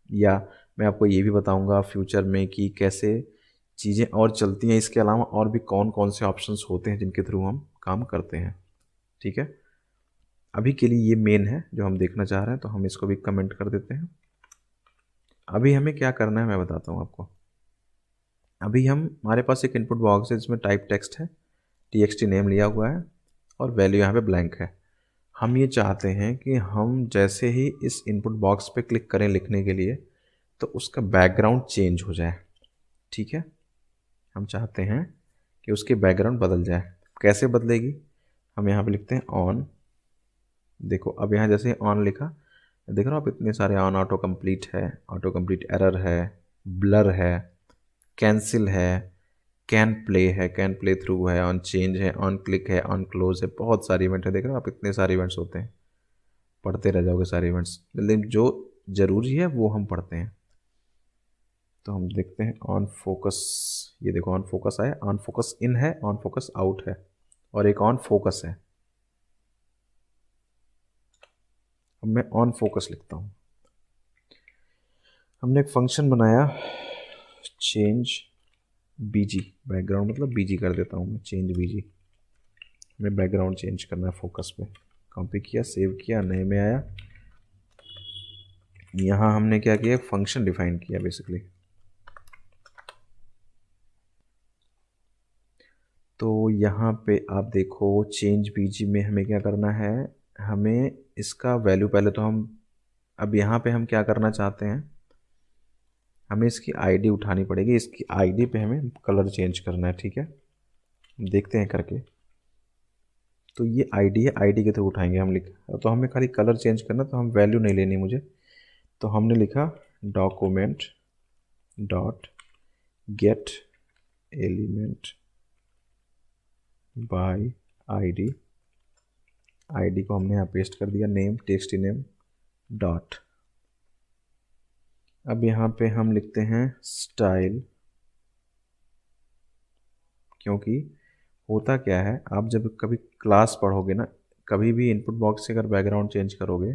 या मैं आपको ये भी बताऊँगा फ्यूचर में कि कैसे चीज़ें और चलती हैं। इसके अलावा और भी कौन कौन से ऑप्शंस होते हैं जिनके थ्रू हम काम करते हैं। ठीक है, अभी के लिए ये मेन है जो हम देखना चाह रहे हैं, तो हम इसको भी कमेंट कर देते हैं। अभी हमें क्या करना है मैं बताता हूँ आपको। अभी हमारे पास एक इनपुट बॉक्स है जिसमें टाइप टेक्स्ट है, txt नेम लिया हुआ है और वैल्यू यहाँ पे ब्लैंक है। हम ये चाहते हैं कि हम जैसे ही इस इनपुट बॉक्स पे क्लिक करें लिखने के लिए तो उसका बैकग्राउंड चेंज हो जाए। ठीक है, हम चाहते हैं कि उसकी बैकग्राउंड बदल जाए। कैसे बदलेगी, हम यहाँ पे लिखते हैं ऑन। देखो अब यहाँ जैसे ऑन लिखा, देख रहे हो आप इतने सारे ऑन, ऑटो कंप्लीट है, ऑटो कंप्लीट एरर है, ब्लर है, कैंसिल है, कैन प्ले है, कैन प्ले थ्रू है, ऑन चेंज है, ऑन क्लिक है, ऑन क्लोज है, बहुत सारे इवेंट है। देख रहे हो आप इतने सारे इवेंट्स होते हैं, पढ़ते रह जाओगे सारे इवेंट्स, लेकिन जो ज़रूरी है वो हम पढ़ते हैं। तो हम देखते हैं ऑन फोकस, ये देखो ऑन फोकस आया, ऑन फोकस इन है, ऑन फोकस आउट है, और एक ऑन फोकस है। अब मैं ऑन फोकस लिखता हूँ। हमने एक फंक्शन बनाया चेंज बीजी, बैकग्राउंड मतलब बीजी कर देता हूँ मैं, चेंज बीजी, हमें बैकग्राउंड चेंज करना है फोकस पे। कॉपी किया, सेव किया, नए में आया, यहाँ हमने क्या किया, फंक्शन डिफाइन किया बेसिकली। तो यहाँ पे आप देखो चेंज बीजी में हमें क्या करना है, हमें इसका वैल्यू पहले तो हम, अब यहाँ पे हम क्या करना चाहते हैं, हमें इसकी आईडी उठानी पड़ेगी, इसकी आईडी पे हमें कलर चेंज करना है। ठीक है, देखते हैं करके। तो ये आईडी है, आईडी के थ्रू उठाएंगे हम, लिख तो हमें खाली कलर चेंज करना, तो हम वैल्यू नहीं लेनी मुझे, तो हमने लिखा document dot get element by ID, ID को हमने यहाँ पेस्ट कर दिया, नेम टेक्स्ट नेम डॉट। अब यहाँ पे हम लिखते हैं स्टाइल, क्योंकि होता क्या है, आप जब कभी क्लास पढ़ोगे ना, कभी भी इनपुट बॉक्स से अगर बैकग्राउंड चेंज करोगे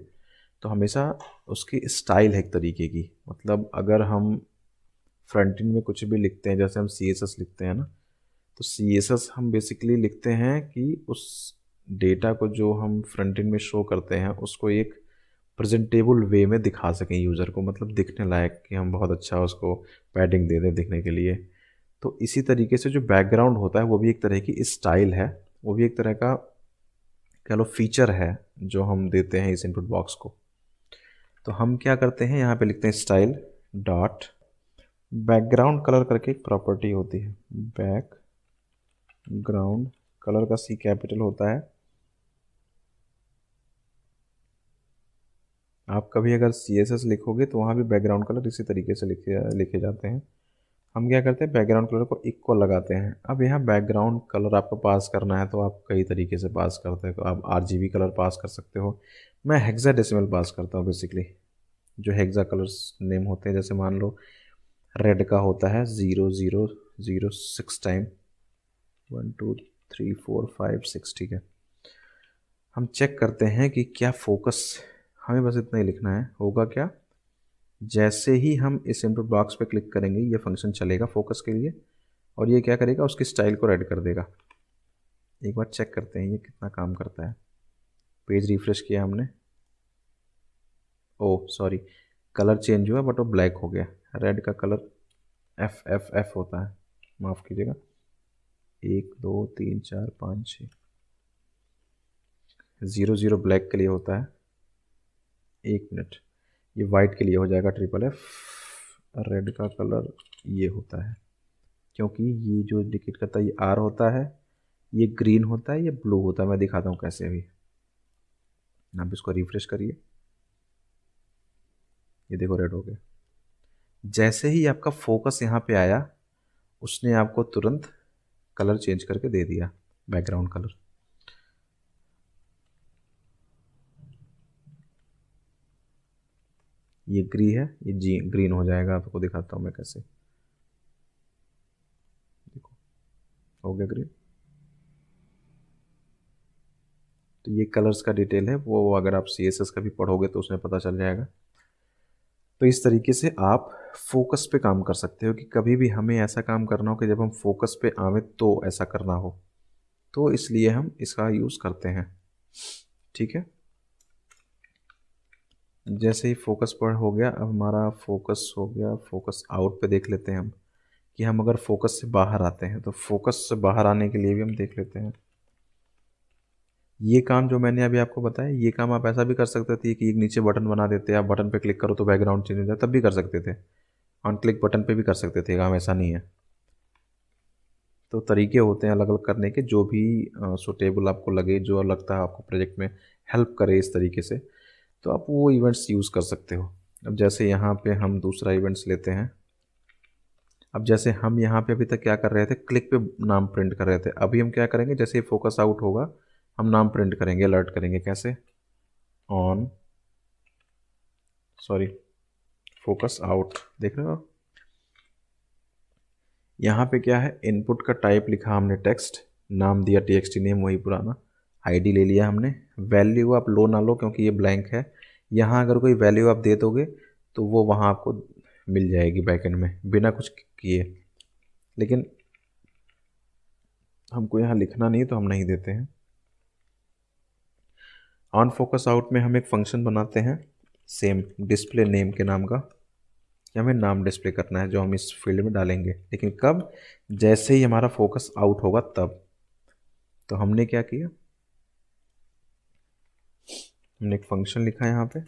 तो हमेशा उसकी स्टाइल है एक तरीके की। मतलब अगर हम फ्रंट एंड में कुछ भी लिखते हैं, जैसे हम CSS लिखते हैं ना, तो CSS हम बेसिकली लिखते हैं कि उस डेटा को जो हम फ्रंट एंड में शो करते हैं उसको एक प्रेजेंटेबल वे में दिखा सकें यूज़र को, मतलब दिखने लायक, कि हम बहुत अच्छा उसको पैडिंग दे दें दिखने के लिए। तो इसी तरीके से जो बैकग्राउंड होता है वो भी एक तरह की स्टाइल है, वो भी एक तरह का कह लो फीचर है जो हम देते हैं इस इनपुट बॉक्स को। तो हम क्या करते हैं, यहाँ पे लिखते हैं स्टाइल डॉट बैकग्राउंड कलर करके एक प्रॉपर्टी होती है, बैकग्राउंड कलर का सी कैपिटल होता है। आप कभी अगर CSS लिखोगे तो वहाँ भी बैकग्राउंड कलर इसी तरीके से लिखे लिखे जाते हैं। हम क्या करते हैं, बैकग्राउंड कलर को इक्वल लगाते हैं। अब यहाँ बैकग्राउंड कलर आपको पास करना है तो आप कई तरीके से पास करते हैं। तो आप RGB कलर पास कर सकते हो, मैं हेक्साडेसिमल पास करता हूँ बेसिकली। जो हेक्सा कलर्स नेम होते हैं, जैसे मान लो रेड का होता है 0006 टाइम 1 2 3 4 5 6, ठीक है। हम चेक करते हैं कि क्या फोकस, हमें बस इतना ही लिखना है, होगा क्या, जैसे ही हम इस इनपुट बॉक्स पे क्लिक करेंगे ये फंक्शन चलेगा फोकस के लिए, और ये क्या करेगा, उसकी स्टाइल को रेड कर देगा। एक बार चेक करते हैं ये कितना काम करता है। पेज रिफ्रेश किया हमने, ओ सॉरी, कलर चेंज हुआ बट वो ब्लैक हो गया। रेड का कलर एफ एफ एफ होता है, माफ़ कीजिएगा, 1 2 3 4 5 6, 00 ब्लैक के लिए होता है। 1 मिनट, ये वाइट के लिए हो जाएगा FFF। रेड का कलर ये होता है, क्योंकि ये जो इंडिकेट करता है ये R होता है, ये ग्रीन होता है, ये ब्लू होता है। मैं दिखाता हूँ कैसे। अभी आप इसको रिफ्रेश करिए, ये देखो रेड हो गया। जैसे ही आपका फोकस यहाँ पे आया उसने आपको तुरंत कलर चेंज करके दे दिया, बैकग्राउंड कलर। ये ग्री है, ये जी ग्रीन हो जाएगा। आपको दिखाता हूँ मैं कैसे, देखो हो गया ग्रीन। तो ये कलर्स का डिटेल है, वो अगर आप CSS का भी पढ़ोगे तो उसमें पता चल जाएगा। तो इस तरीके से आप फोकस पे काम कर सकते हो कि कभी भी हमें ऐसा काम करना हो कि जब हम फोकस पे आवे तो ऐसा करना हो, तो इसलिए हम इसका यूज़ करते हैं, ठीक है। जैसे ही फोकस पर हो गया, अब हमारा फोकस हो गया। फोकस आउट पे देख लेते हैं हम कि हम अगर फोकस से बाहर आते हैं तो फोकस से बाहर आने के लिए भी हम देख लेते हैं। ये काम जो मैंने अभी आपको बताया, ये काम आप ऐसा भी कर सकते थे कि एक नीचे बटन बना देते, आप बटन पे क्लिक करो तो बैकग्राउंड चेंज हो जाए, तब भी कर सकते थे। ऑन क्लिक बटन पे भी कर सकते थे काम, ऐसा नहीं है। तो तरीके होते हैं अलग अलग करने के, जो भी सुटेबल आपको लगे, जो लगता है आपको प्रोजेक्ट में हेल्प करे इस तरीके से, तो आप वो इवेंट्स यूज़ कर सकते हो। अब जैसे यहाँ पे हम दूसरा इवेंट्स लेते हैं। अब जैसे हम यहाँ पे अभी तक क्या कर रहे थे, क्लिक पे नाम प्रिंट कर रहे थे। अभी हम क्या करेंगे, जैसे ही फोकस आउट होगा हम नाम प्रिंट करेंगे, अलर्ट करेंगे। कैसे, ऑन सॉरी फोकस आउट, देख रहे हो यहाँ पे क्या है, इनपुट का टाइप लिखा हमने टेक्स्ट, नाम दिया TXT नेम वही पुराना, ID ले लिया हमने। वैल्यू आप लो ना लो क्योंकि ये ब्लैंक है। यहाँ अगर कोई वैल्यू आप दे दोगे तो वो वहाँ आपको मिल जाएगी बैकएंड में बिना कुछ किए, लेकिन हमको यहाँ लिखना नहीं तो हम नहीं देते हैं। ऑन फोकस आउट में हम एक फंक्शन बनाते हैं सेम डिस्प्ले नेम के नाम का, कि हमें नाम डिस्प्ले करना है जो हम इस फील्ड में डालेंगे, लेकिन कब, जैसे ही हमारा फोकस आउट होगा तब। तो हमने क्या किया, हमने एक फंक्शन लिखा है यहाँ पे,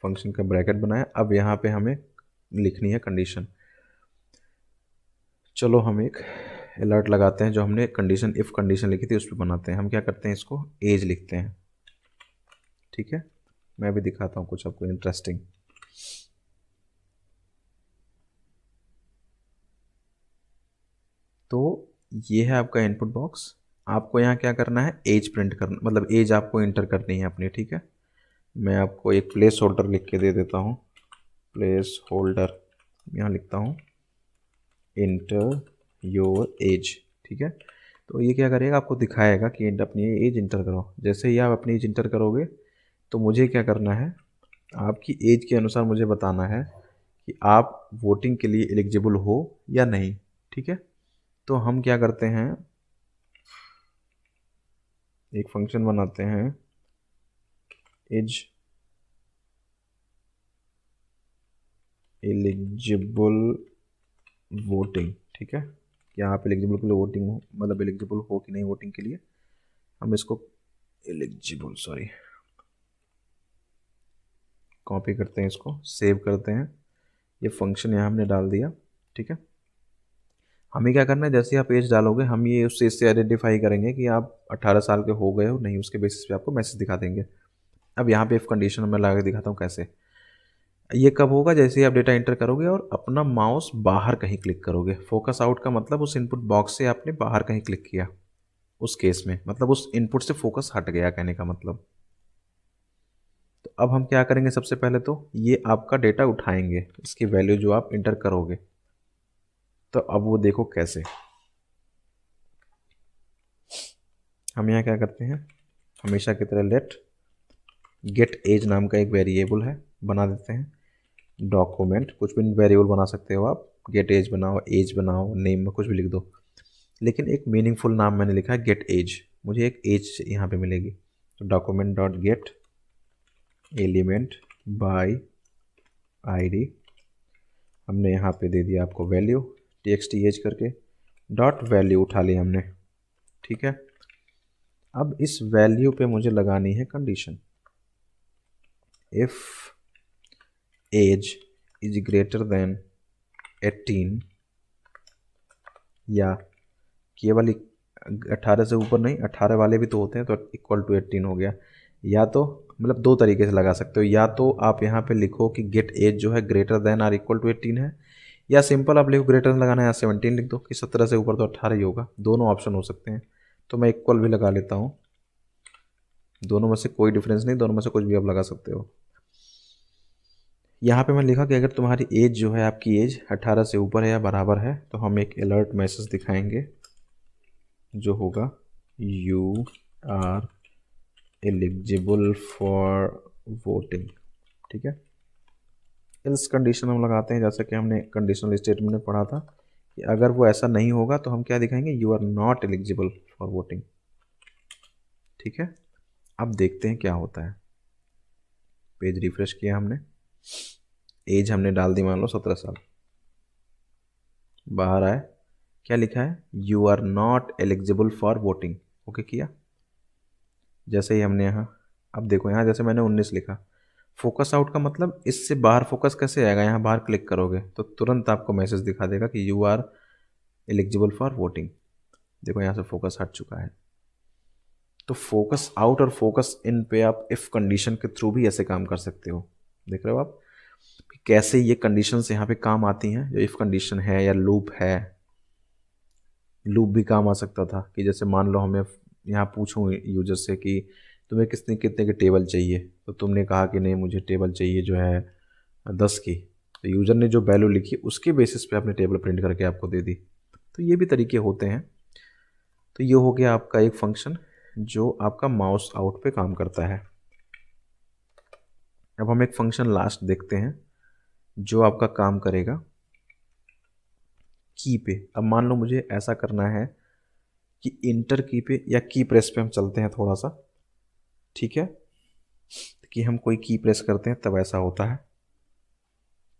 फंक्शन का ब्रैकेट बनाया। अब यहाँ पे हमें लिखनी है कंडीशन। चलो हम एक अलर्ट लगाते हैं, जो हमने कंडीशन इफ़ कंडीशन लिखी थी उस पर बनाते हैं। हम क्या करते हैं, इसको एज लिखते हैं, ठीक है। मैं भी दिखाता हूँ कुछ आपको इंटरेस्टिंग। तो ये है आपका इनपुट बॉक्स। आपको यहाँ क्या करना है, एज प्रिंट करना, मतलब एज आपको इंटर करनी है अपनी, ठीक है। मैं आपको एक प्लेस होल्डर लिख के दे देता हूँ। प्लेस होल्डर यहाँ लिखता हूँ इंटर योर एज, ठीक है। तो ये क्या करेगा, आपको दिखाएगा कि अपनी एज इंटर करो। जैसे ही आप अपनी एज इंटर करोगे तो मुझे क्या करना है, आपकी एज के अनुसार मुझे बताना है कि आप वोटिंग के लिए एलिजिबल हो या नहीं, ठीक है। तो हम क्या करते हैं, एक फंक्शन बनाते हैं एज एलिजिबल वोटिंग, ठीक है। कि आप एलिजिबल के लिए वोटिंग हो, मतलब एलिजिबल हो कि नहीं वोटिंग के लिए। हम इसको एलिजिबल कॉपी करते हैं, इसको सेव करते हैं, ये फंक्शन यहाँ हमने डाल दिया। ठीक है, हमें क्या करना है, जैसे आप एज डालोगे हम ये उससे इससे आइडेंटिफाई करेंगे कि आप 18 साल के हो गए हो नहीं, उसके बेसिस पे आपको मैसेज दिखा देंगे। अब यहाँ पे इफ कंडीशन मैं लगा के दिखाता हूँ कैसे। ये कब होगा, जैसे ही आप डेटा एंटर करोगे और अपना माउस बाहर कहीं क्लिक करोगे। फोकस आउट का मतलब उस इनपुट बॉक्स से आपने बाहर कहीं क्लिक किया, उस केस में मतलब उस इनपुट से फोकस हट गया, कहने का मतलब। तो अब हम क्या करेंगे, सबसे पहले तो ये आपका डेटा उठाएंगे, इसकी वैल्यू जो आप इंटर करोगे। तो अब वो देखो कैसे। हम यहाँ क्या करते हैं, हमेशा की तरह लेट गेट एज नाम का एक वेरिएबल है, बना देते हैं। डॉक्यूमेंट, कुछ भी वेरिएबल बना सकते हो आप, गेट एज बनाओ, एज बनाओ, नेम में कुछ भी लिख दो, लेकिन एक मीनिंगफुल नाम मैंने लिखा है गेट एज, मुझे एक एज यहाँ पे मिलेगी। तो document dot get element by ID, हमने यहाँ पे दे दिया आपको वैल्यू txt एज करके, डॉट वैल्यू उठा ली हमने। ठीक है, अब इस वैल्यू पे मुझे लगानी है condition, if age is greater than 18, या केवल 18 से ऊपर नहीं, 18 वाले भी तो होते हैं, तो इक्वल टू 18 हो गया। या तो मतलब दो तरीके से लगा सकते हो, या तो आप यहाँ पे लिखो कि गेट एज जो है greater than or equal to 18 है, या सिंपल आप लिखो ग्रेटर देन लगाना है, यहाँ 17 लिख दो कि 17 से ऊपर तो 18 ही होगा। दोनों ऑप्शन हो सकते हैं, तो मैं इक्वल भी लगा लेता हूँ। दोनों में से कोई डिफरेंस नहीं, दोनों में से कुछ भी आप लगा सकते हो। यहाँ पे मैं लिखा कि अगर तुम्हारी एज जो है, आपकी एज 18 से ऊपर है या बराबर है, तो हम एक अलर्ट मैसेज दिखाएंगे जो होगा you are eligible for voting. ठीक है, इस कंडीशन हम लगाते हैं, जैसा कि हमने कंडीशनल स्टेटमेंट में पढ़ा था कि अगर वो ऐसा नहीं होगा तो हम क्या दिखाएंगे, you are not eligible for voting. ठीक है, अब देखते हैं क्या होता है। पेज रिफ्रेश किया हमने, एज हमने डाल दी मान लो 17 साल, बाहर आए, क्या लिखा है, you are not eligible for voting. Okay किया, जैसे ही हमने यहाँ, अब देखो यहाँ जैसे मैंने 19 लिखा, फोकस आउट का मतलब इससे बाहर फोकस कैसे आएगा, यहाँ बाहर क्लिक करोगे तो तुरंत आपको मैसेज दिखा देगा कि you are eligible for voting. देखो यहाँ से फोकस हट चुका है। तो फोकस आउट और फोकस इन पे आप इफ कंडीशन के थ्रू भी ऐसे काम कर सकते हो। देख रहे हो आप कैसे ये कंडीशंस यहाँ पे काम आती हैं, जो इफ कंडीशन है या लूप है। लूप भी काम आ सकता था कि जैसे मान लो हमें यहाँ पूछूं यूजर से कि तुम्हें कितने कितने के टेबल चाहिए, तो तुमने कहा कि नहीं मुझे टेबल चाहिए जो है 10 की, तो यूज़र ने जो वैल्यू लिखी उसके बेसिस पे आपने टेबल प्रिंट करके आपको दे दी। तो ये भी तरीके होते हैं। तो ये हो गया आपका एक फंक्शन जो आपका माउस आउट पे काम करता है। अब हम एक फंक्शन लास्ट देखते हैं जो आपका काम करेगा की पे। अब मान लो मुझे ऐसा करना है कि इंटर की पे या की प्रेस पे हम चलते हैं थोड़ा सा। ठीक है, कि हम कोई की प्रेस करते हैं तब ऐसा होता है।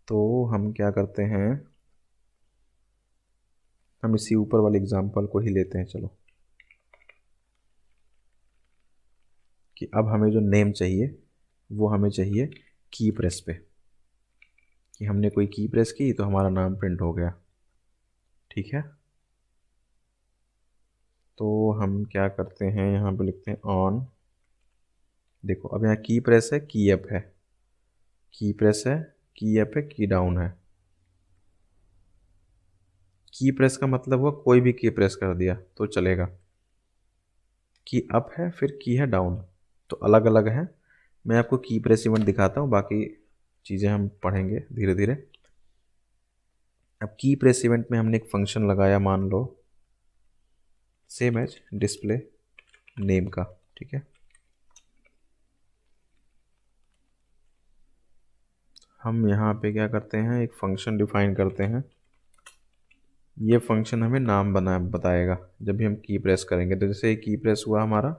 तो हम क्या करते हैं, हम इसी ऊपर वाले एग्जांपल को ही लेते हैं। चलो कि अब हमें जो नेम चाहिए वो हमें चाहिए की प्रेस पे, कि हमने कोई की प्रेस की तो हमारा नाम प्रिंट हो गया। ठीक है, तो हम क्या करते हैं, यहाँ पे लिखते हैं ऑन। देखो अब यहाँ की प्रेस है, की अप है, की प्रेस है, की अप है, की डाउन है। की प्रेस का मतलब हुआ कोई भी की प्रेस कर दिया तो चलेगा। की अप है फिर की है डाउन, तो अलग अलग है। मैं आपको की प्रेस इवेंट दिखाता हूँ, बाकी चीज़ें हम पढ़ेंगे धीरे धीरे। अब की प्रेस इवेंट में हमने एक फंक्शन लगाया, मान लो सेम एज डिस्प्ले नेम का। ठीक है, हम यहाँ पे क्या करते हैं, एक फंक्शन डिफाइन करते हैं। ये फंक्शन हमें नाम बताएगा जब भी हम की प्रेस करेंगे। तो जैसे की प्रेस हुआ हमारा,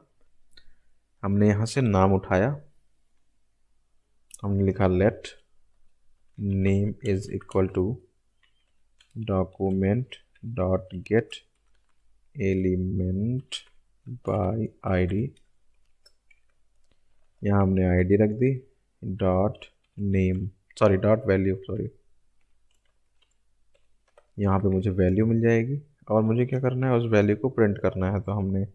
हमने यहाँ से नाम उठाया, हमने लिखा let name is equal to document dot get element by ID, यहाँ हमने आईडी रख दी, dot name sorry dot value sorry, यहाँ पे मुझे वैल्यू मिल जाएगी और मुझे क्या करना है, उस वैल्यू को प्रिंट करना है। तो हमने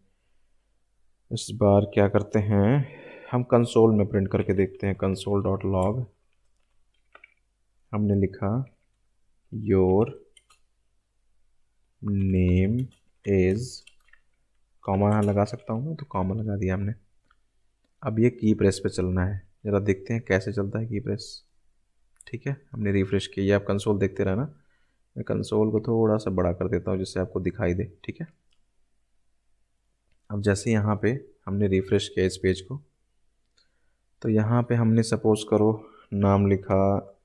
इस बार क्या करते हैं, हम कंसोल में प्रिंट करके देखते हैं। कंसोल डॉट लॉग, हमने लिखा योर नेम इज, कॉमा यहाँ लगा सकता हूँ मैं, तो कॉमा लगा दिया हमने। अब ये की प्रेस पे चलना है, ज़रा देखते हैं कैसे चलता है की प्रेस। ठीक है, हमने रिफ्रेश किया, ये आप कंसोल देखते रहना। मैं कंसोल को थोड़ा सा बड़ा कर देता हूँ जिससे आपको दिखाई दे। ठीक है, अब जैसे यहाँ पे हमने रिफ्रेश किया इस पेज को, तो यहाँ पे हमने सपोज करो नाम लिखा,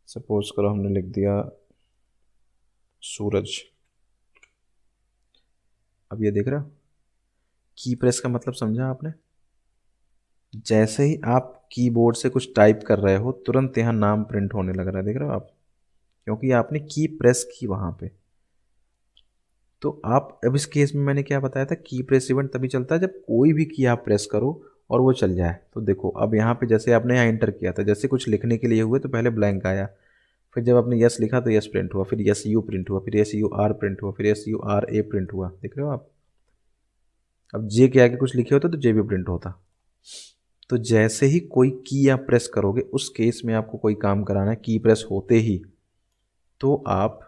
सपोज करो हमने लिख दिया सूरज। अब ये देख रहे हो की प्रेस का मतलब समझा आपने? जैसे ही आप कीबोर्ड से कुछ टाइप कर रहे हो तुरंत यहाँ नाम प्रिंट होने लग रहा है, देख रहे हो आप, क्योंकि आपने की प्रेस की वहाँ पे। तो आप अब इस केस में मैंने क्या बताया था, की प्रेस इवेंट तभी चलता है जब कोई भी की आप प्रेस करो और वो चल जाए। तो देखो अब यहाँ पे जैसे आपने यहाँ इंटर किया था, जैसे कुछ लिखने के लिए हुए तो पहले ब्लैंक आया, फिर जब आपने यस लिखा तो यस प्रिंट हुआ, फिर यस यू प्रिंट हुआ, फिर यस यू आर प्रिंट हुआ, फिर yes you are a print हुआ, देख रहे हो आप। अब जे के आगे कुछ लिखे होते तो जे भी प्रिंट होता। तो जैसे ही कोई की आप प्रेस करोगे, उस केस में आपको कोई काम कराना है की प्रेस होते ही, तो आप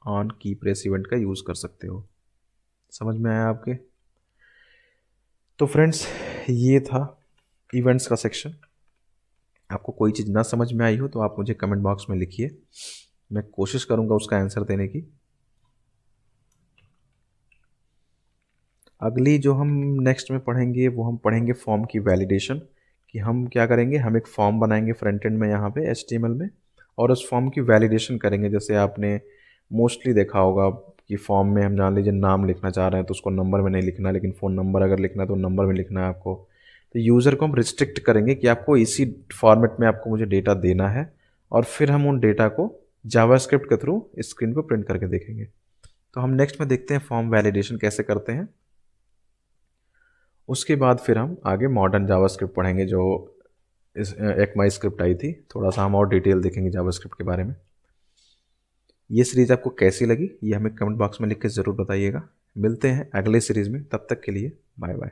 ऑन की प्रेस इवेंट का यूज़ कर सकते हो। समझ में आया आपके? तो फ्रेंड्स ये था इवेंट्स का सेक्शन। आपको कोई चीज़ ना समझ में आई हो तो आप मुझे कमेंट बॉक्स में लिखिए, मैं कोशिश करूँगा उसका आंसर देने की। अगली जो हम नेक्स्ट में पढ़ेंगे वो हम पढ़ेंगे फॉर्म की वैलिडेशन, कि हम क्या करेंगे, हम एक फॉर्म बनाएंगे फ्रंट एंड में यहाँ पे HTML में, और उस फॉर्म की वैलिडेशन करेंगे। जैसे आपने मोस्टली देखा होगा कि फॉर्म में हम मान लीजिए नाम लिखना चाह रहे हैं तो उसको नंबर में नहीं लिखना, लेकिन फ़ोन नंबर अगर लिखना है तो नंबर में लिखना है आपको। तो यूज़र को हम रिस्ट्रिक्ट करेंगे कि आपको इसी फॉर्मेट में आपको मुझे डेटा देना है, और फिर हम उन डेटा को जावास्क्रिप्ट के थ्रू स्क्रीन पर प्रिंट करके देखेंगे। तो हम नेक्स्ट में देखते हैं फॉर्म वैलिडेशन कैसे करते हैं। उसके बाद फिर हम आगे मॉडर्न जावास्क्रिप्ट पढ़ेंगे, जो इस ECMAScript आई थी। थोड़ा सा हम और डिटेल देखेंगे जावास्क्रिप्ट के बारे में। ये सीरीज़ आपको कैसी लगी ये हमें कमेंट बॉक्स में लिख के ज़रूर बताइएगा। मिलते हैं अगले सीरीज़ में, तब तक के लिए बाय बाय।